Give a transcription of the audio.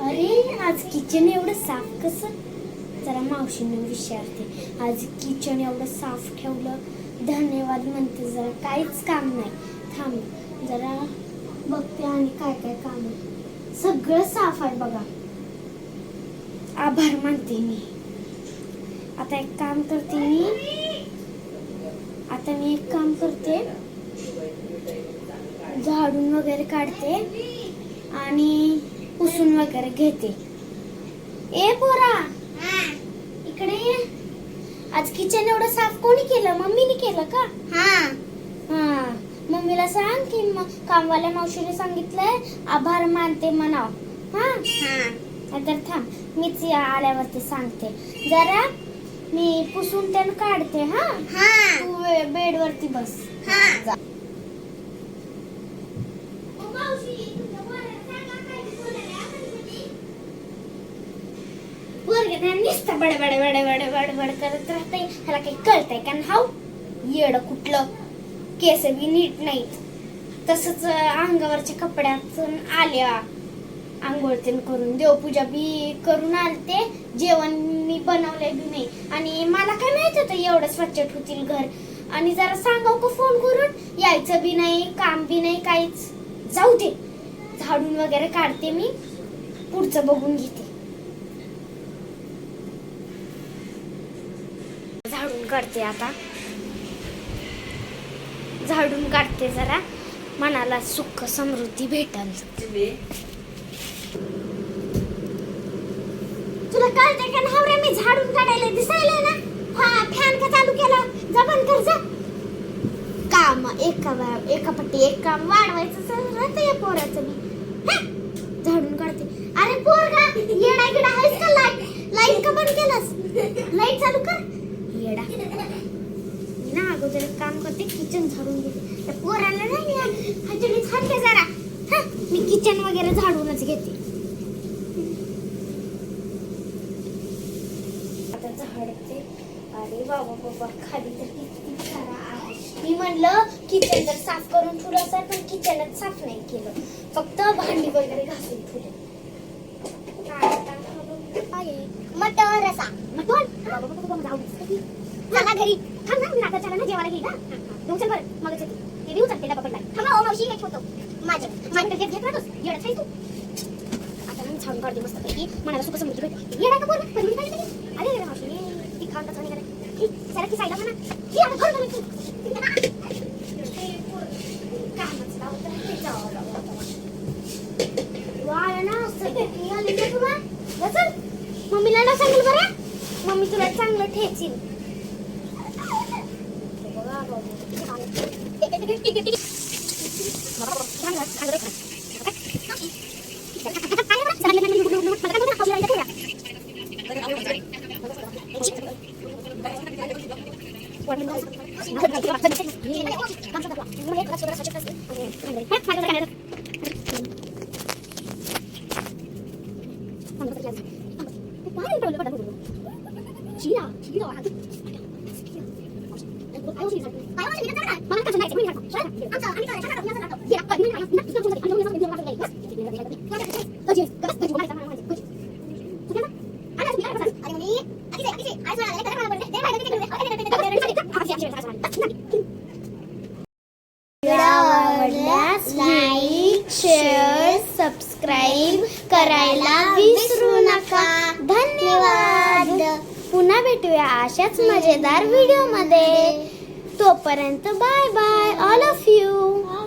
अरे आज किचन एवढं साफ कसं? जरा मावशीने विचारते. आज किचन एवढं साफ ठेवलं, धन्यवाद म्हणते. जरा काहीच काम नाही, थांब जरा बघते आणि काय काय काम आहे. सगळं साफ आहे बघा. आभार मानते मी. आता एक काम करते झाडून वगैरे काढते आणि पुसून वगैरे घेते. ए पोरा, इकडे ये. आज किचन एवढं साफ कोणी केलं? मम्मीने केलं का? हा, मम्मीला सांग की कामवाल्या मावशीने सांगितलंय आभार मानते म्हणाव. हा, तर थांब मीच आल्यावरती सांगते. जरा मी पुसून त्यानं काढते. हा, तू बेड वरती बस. जा. नुसतं बडबड करत राहतंय. ह्याला काही कळतंय का? हाव येड कुठलं. केस बी नीट नाहीत. तसंच अंगावरच्या कपड्यातून आल्या. आंघोळ तेन करून देवपूजा बी करून आलते. जेवण मी बनवलंय बी नाही. आणि मला काय माहित होतं एवढं स्वच्छ ठेवतील घर. आणि जरा सांगाव का फोन करून? यायचं बी नाही, काम बी नाही, काहीच. जाऊ दे, झाडून वगैरे काढते मी, पुढचं बघून घेते. झाडून काढते जरा, मनाला सुख समृद्धी भेटल. तुला कळतंय का नवऱ्या? मी झाडून काढायला दिसायला ना. हा, फॅन का चालू केला? जा बंद कर जा. काम एका पट्टी एक काम वाढवायचं राहतं या पोराचं मी. झाडून काढते. अरे पोरगा, येडा गिडा आहेस का? लाईट का बंद केलास? लाईट चालू कर. येडा ना. अगोदर एक काम करते, किचन झाडून घेते. त्या पोराला नाही हाताने थांबते जरा. मी किचन वगैरे झाडूनच घेते. आता झाडते. अरे बाबा, खाली तर किती सारा आहे. मी म्हणलं किचन तर साफ करून ठेवलं असं, पण किचनच साफ नाही केलं. फक्त भांडी वगैरे घासून ठेवले. मटण रसा. चला घरी. थांब ना, मी रात्र चला ना जेवायला घेईल. घेऊन चल बरं. मग ते देऊ चलते डबा पडला. थांबा ओ मावशी, हे ठेवतो माझं घेत ना तू. येडा खाई तू. आता मी छान काढते मस्त पैकी, मनाला सुख समृद्धी भेटते. येडा का पोरगा? पण मी काय केली? अरे मावशी, ती खाऊन का निघाला? जरा की साईडला म्हणा. ही आता घर घालून कामच लावत राहते. वाया ना सगळी आली ना तुला. चल मम्मीला ना सांगेल बरं. मम्मी तुला चांगलं ठेचील. लाईक, शेअर, सबस्क्राईब करायला विसरू नका. धन्यवाद. पुन्हा भेटूया अशाच मजेदार व्हिडिओ मध्ये. तोपर्यंत bye bye all of you.